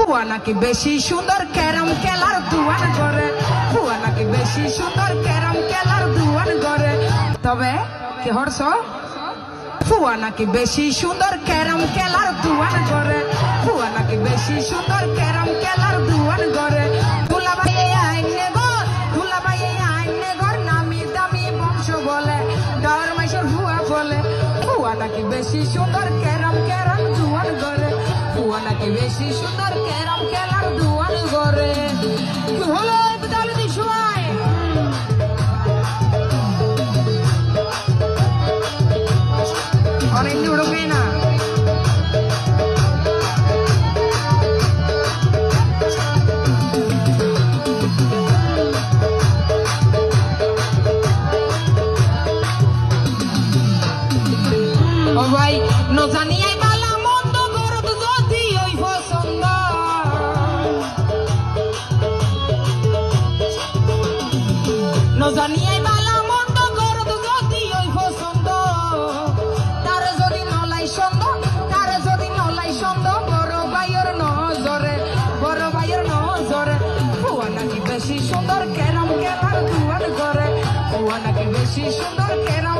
ফুয়া নাকি বেশি সুন্দর ক্যারাম খেলার দুয়ান করে, ফুয়া নাকি বেশি সুন্দর ক্যারাম খেলার দুয়ান করে। তবে কি হরস? ফুয়া নাকি বেশি সুন্দর ক্যারাম খেলার দুয়ান করে, ফুয়া নাকি বেশি সুন্দর ক্যারাম খেলার দুয়ান করে। দুলাভাই আইনে ঘর, দুলাভাই আইনে ঘর, নামি দামি বংশ বলে, ডর মাইসের ফুয়া বলে। ফুয়া নাকি বেশি সুন্দর ক্যারাম খেলার দুয়ান করে, ফুয়া নাকি বেশি সুন্দর ক্যারাম খেলার দুয়ান করে। কি হলো তাহলে দিস অনেক উড়বে না। ও ভাই নজানিয়াই বালা মন্দ গরদ যদি ওই পছন্দ, নজানিয়াই বালা মন্দ গরদ যদি ওই পছন্দ, তারে যদি নলাই সন্দ, তারে যদি নলাই সন্দ, বড় ভাইয়ের নজরে, বড় ভাইয়ের নজরে। ফুয়া নাকি বেশি সুন্দর ক্যারাম খেলার দুয়ান করে, ফুয়া নাকি বেশি সুন্দর ক্যারাম